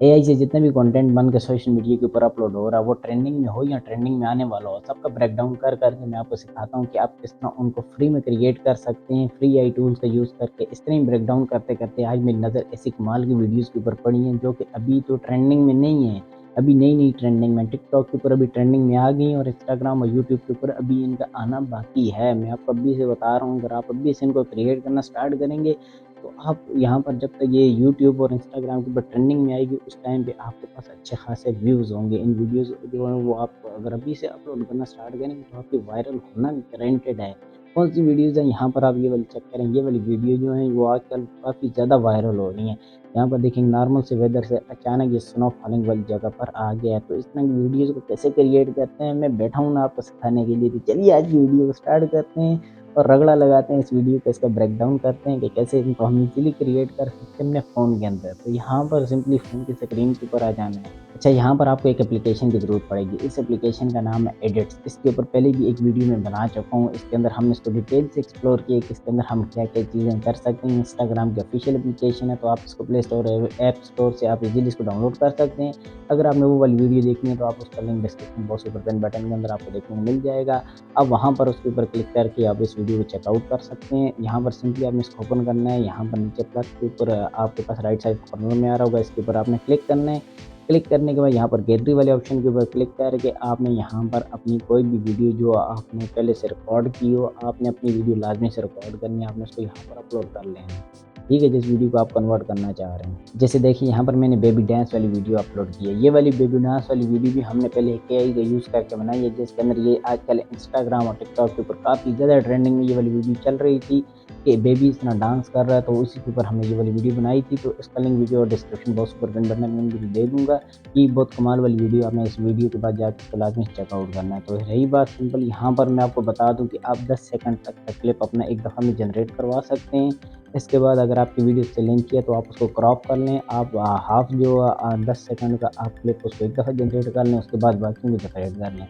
AI से जितने भी कंटेंट बन के सोशल मीडिया के ऊपर अपलोड हो रहा है, वो ट्रेंडिंग में हो या ट्रेंडिंग में आने वाला हो, सबका ब्रेकडाउन कर के मैं आपको सिखाता हूँ कि आप किस तरह उनको फ्री में क्रिएट कर सकते हैं, फ्री एआई टूल्स का यूज़ करके। इस तरह ही ब्रेकडाउन करते-करते आज मेरी नज़र ऐसी कमाल की वीडियोज़ के ऊपर पड़ी हैं, जो कि अभी तो ट्रेंडिंग में नहीं है। अभी नई-नई ट्रेंडिंग में टिकटॉक के ऊपर अभी ट्रेंडिंग में आ गई हैं और इंस्टाग्राम और यूट्यूब के ऊपर अभी इनका आना बाकी है। मैं आपको अभी से बता रहा हूँ, अगर आप अभी से इनको क्रिएट करना स्टार्ट करेंगे, तो आप यहाँ पर जब तक ये यूट्यूब और इंस्टाग्राम के ऊपर ट्रेंडिंग में आएगी, उस टाइम पे आपके पास अच्छे खासे व्यूज़ होंगे। इन वीडियोज़ जो हैं वो आप अगर अभी से अपलोड करना स्टार्ट करेंगे, तो आपकी वायरल होना भी गारंटेड है। कौन-सी वीडियोज़ हैं, यहाँ पर आप ये वाली चेक करें, ये वाली वीडियो जो हैं वो आजकल काफ़ी ज़्यादा वायरल हो रही हैं। यहाँ पर देखेंगे नॉर्मल से वेदर से अचानक ये स्नो फॉलिंग वाली जगह पर आ गया है। तो इस तरह की वीडियोज़ को कैसे क्रिएट करते हैं, मैं बैठा हूँ ना आपको सिखाने के लिए। तो चलिए आज की वीडियो को स्टार्ट करते हैं और रगड़ा लगाते हैं इस वीडियो पे, इसका ब्रेकडाउन करते हैं कि कैसे इनको हम इज़िली क्रिएट कर सकते हैं अपने फ़ोन के अंदर। तो यहाँ पर सिंपली फ़ोन की स्क्रीन के ऊपर आ जाना है। अच्छा, यहाँ पर आपको एक एप्लीकेशन की ज़रूरत पड़ेगी। इस एप्लीकेशन का नाम है एडिट्स। इसके ऊपर पहले भी एक वीडियो मैं बना चुका हूँ। इसके अंदर हमने इसको डिटेल से एक्सप्लोर किया कि इसके अंदर हम क्या-क्या चीज़ें कर सकते हैं। इंस्टाग्राम की ऑफ़िशियल एप्लीकेशन है, तो आप इसको प्ले स्टोर ऐप स्टोर से आप इज़िली इसको डाउनलोड कर सकते हैं। अगर आपने वो वाली वीडियो देखनी है, तो आप उसका लिंक डिस्क्रिप्शन बॉक्स ऊपर पिन बटन के अंदर आपको देखने को मिल जाएगा। अब वहाँ पर उसके ऊपर क्लिक करके आप इस वीडियो को चेकआउट कर सकते हैं। यहाँ पर सिंपली आपने इसको ओपन करना है। यहाँ पर नीचे प्लस के ऊपर आपके पास राइट साइड कॉर्नर में आ रहा होगा, इसके ऊपर आपने क्लिक करना है। क्लिक करने के बाद यहाँ पर गैलरी वाले ऑप्शन के ऊपर क्लिक करके आपने यहाँ पर अपनी कोई भी वीडियो जो आपने पहले से रिकॉर्ड की हो, आपने अपनी वीडियो लाज़मी से रिकॉर्ड करनी है, आपने उसको यहाँ पर अपलोड कर लेना है। ठीक है, जिस वीडियो को आप कन्वर्ट करना चाह रहे हैं। जैसे देखिए यहाँ पर मैंने बेबी डांस वाली वीडियो अपलोड की है। ये वाली बेबी डांस वाली वीडियो भी हमने पहले एक एआई का यूज़ करके बनाई है, जिसके अंदर ये आजकल इंस्टाग्राम और टिकटॉक के ऊपर काफ़ी ज़्यादा ट्रेंडिंग में ये वाली वीडियो चल रही थी कि बेबी इतना डांस कर रहा है, तो उसी के ऊपर हमने ये वाली वीडियो बनाई थी। तो इसका लिंक वीडियो और डिस्क्रिप्शन बॉक्स पर पिन बटन में भी दे दूँगा। ये बहुत कमाल वाली वीडियो, आपने इस वीडियो के बाद जाके इसको लाज़मी चेकआउट करना है। तो रही बात सिंपल, यहाँ पर मैं आपको बता दूँ कि आप 10 सेकंड तक का क्लिप अपना एक दफ़ा में जनरेट करवा सकते हैं। इसके बाद अगर आपकी वीडियो से लिंक किया, तो आप उसको क्रॉप कर लें। आप हाफ़ जो 10 सेकंड का आप क्लिप उसको एक दफ़ा जनरेट कर लें, उसके बाद बाकी में जनरेट कर लें।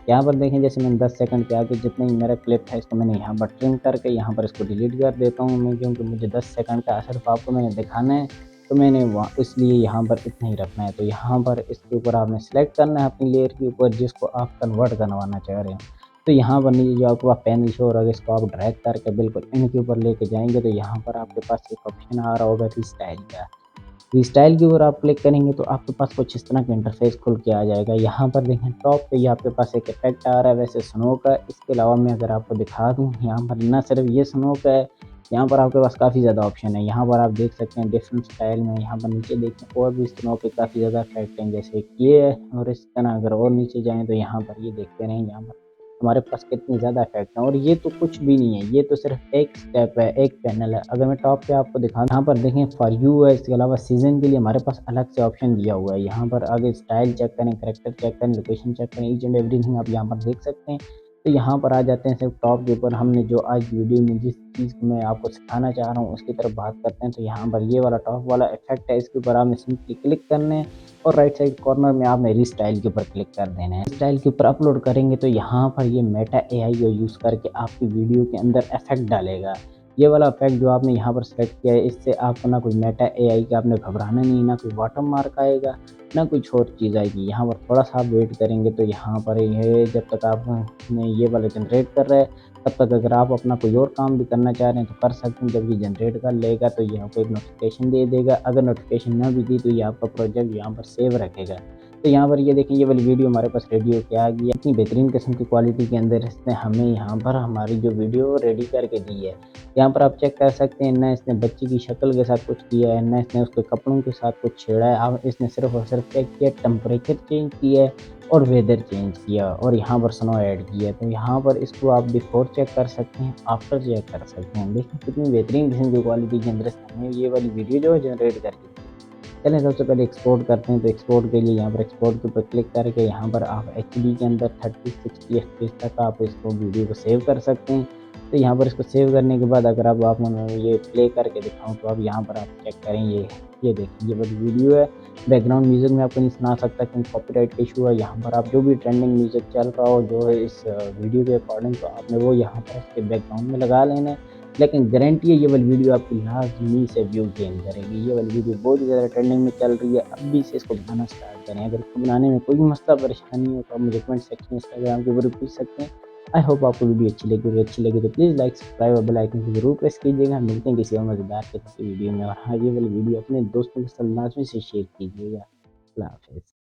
यहाँ पर देखें, जैसे मैंने 10 सेकंड के आगे जितने ही मेरा क्लिप है, इसको मैंने यहाँ पर ट्रिम करके यहाँ पर इसको डिलीट कर देता हूँ मैं, क्योंकि मुझे 10 सेकंड का सिर्फ़ आपको मैंने दिखाना है, तो मैंने वहाँ इसलिए यहाँ पर इतना ही रखना है। तो यहाँ पर इसके ऊपर आपने सेलेक्ट करना है अपनी लेयर के ऊपर जिसको आप कन्वर्ट करवाना चाह रहे हैं। तो यहाँ पर नीचे जो आपके पास पैनल शो हो रहा है, इसको आप ड्रैग करके बिल्कुल इनके ऊपर लेके जाएँगे, तो यहाँ पर आपके पास एक ऑप्शन आ रहा होगा रीस्टाइल का। रीस्टाइल के ऊपर आप क्लिक करेंगे, तो आपके पास कुछ इस तरह का इंटरफेस खुल के आ जाएगा। यहाँ पर देखें टॉप पे ये आपके पास एक इफ़ेक्ट आ रहा है वैसे स्नो का। इसके अलावा मैं अगर आपको दिखा दूँ, यहाँ पर ना सिर्फ ये स्नो का है, यहाँ पर आपके पास काफ़ी ज़्यादा ऑप्शन है। यहाँ पर आप देख सकते हैं डिफरेंट स्टाइल में, यहाँ पर नीचे देखें और भी स्नो के काफ़ी ज़्यादा इफ़ेक्ट हैं, जैसे कि ये है। और इस तरह अगर और नीचे जाएँ, तो यहाँ पर ये देखते रहें, यहाँ पर हमारे पास कितने ज़्यादा इफ़ेक्ट हैं। और ये तो कुछ भी नहीं है, ये तो सिर्फ एक स्टेप है, एक पैनल है। अगर मैं टॉप पे आपको दिखाऊँ, यहाँ पर देखें फॉर यू है, इसके अलावा सीज़न के लिए हमारे पास अलग से ऑप्शन दिया हुआ है। यहाँ पर आगे स्टाइल चेक करें, कैरेक्टर चेक करें, लोकेशन चेक करें, ईच एंड एवरीथिंग आप यहाँ पर देख सकते हैं। तो यहाँ पर आ जाते हैं सिर्फ टॉप के ऊपर। हमने जो आज वीडियो में जिस चीज़ को मैं आपको सिखाना चाह रहा हूँ, उसकी तरफ बात करते हैं। तो यहाँ पर ये वाला टॉप वाला इफ़ेक्ट है, इसके ऊपर आपने सिंपली क्लिक करना है और राइट साइड कॉर्नर में आपने रीस्टाइल के ऊपर क्लिक कर देना है। रीस्टाइल के ऊपर अपलोड करेंगे, तो यहाँ पर ये मेटा एआई को यूज़ करके आपकी वीडियो के अंदर इफ़ेक्ट डालेगा। ये वाला इफ़ेक्ट जो आपने यहाँ पर सेलेक्ट किया है, इससे आपको ना कोई मेटा एआई का आपने घबराना नहीं, ना कोई वाटरमार्क आएगा, ना कुछ और चीज़ आएगी। यहाँ पर थोड़ा-सा आप वेट करेंगे, तो यहाँ पर ये जब तक आपने ये वाला जनरेट कर रहा है, तब तक अगर आप अपना कोई और काम भी करना चाह रहे हैं, तो कर सकते हैं। जब ये जनरेट कर लेगा, तो ये आपको एक नोटिफ़िकेशन दे देगा। अगर नोटिफ़िकेशन ना भी दी, तो ये आपका प्रोजेक्ट यहाँ पर सेव रखेगा। तो यहाँ पर ये देखें, ये वाली वीडियो हमारे पास रेडी होके आ गई है। इतनी बेहतरीन किस्म की क्वालिटी के अंदर इसने हमें यहाँ पर हमारी जो वीडियो रेडी करके दी है। यहाँ पर आप चेक कर सकते हैं, ना इसने बच्ची की शक्ल के साथ कुछ किया है, ना इसने उसके कपड़ों के साथ कुछ छेड़ा है। अब इसने सिर्फ़ और सिर्फ चेक किया, टेम्परेचर चेंज किया है और वेदर चेंज किया और यहाँ पर स्नो ऐड किया है। तो यहाँ पर इसको आप बिफ़ोर चेक कर सकते हैं, आफ्टर चेक कर सकते हैं। देखिए कितनी बेहतरीन किस्म की क्वालिटी के अंदर हमें ये वाली वीडियो जो है जनरेट करके दी। चलें सबसे पहले एक्सपोर्ट करते हैं। तो एक्सपोर्ट के लिए यहाँ पर एक्सपोर्ट के ऊपर क्लिक करके यहाँ पर आप एचडी के अंदर 30-60 एफपीएस तक आप इसको वीडियो को सेव कर सकते हैं। तो यहाँ पर इसको सेव करने के बाद अगर अब आप ये प्ले करके दिखाऊँ, तो अब यहाँ पर आप चेक करें, ये देखिए ये वाली वीडियो है। बैकग्राउंड म्यूज़िक मैं आपको नहीं सुना सकता क्योंकि कॉपीराइट का इशू है। यहाँ पर आप जो भी ट्रेंडिंग म्यूज़िक चल रहा हो जो है इस वीडियो के अकॉर्डिंग, तो आपने वो यहाँ पर इसके बैकग्राउंड में लगा लेना है। लेकिन गारंटी है ये वाली वीडियो आपकी लाज़मी से व्यू गेन करेगी। ये वाली वीडियो बहुत ही ज़्यादा ट्रेंडिंग में चल रही है, अभी से इसको बनाना स्टार्ट करें। अगर इसको बनाने में कोई मसला परेशानी हो तो आप मुझे कमेंट सेक्शन में इंस्टाग्राम के ऊपर पूछ सकते हैं। आई होप आपको वीडियो अच्छी लगी होगी। अच्छी लगी तो प्लीज़ लाइक, सब्सक्राइब और बेल आइकन को ज़रूर प्रेस कीजिएगा। मिलते हैं किसी और मज़ेदार किस्म की वीडियो में, और हाँ, ये वाली वीडियो अपने दोस्तों के साथ लाज़मी से शेयर कीजिएगा। अल्लाह हाफ़िज़।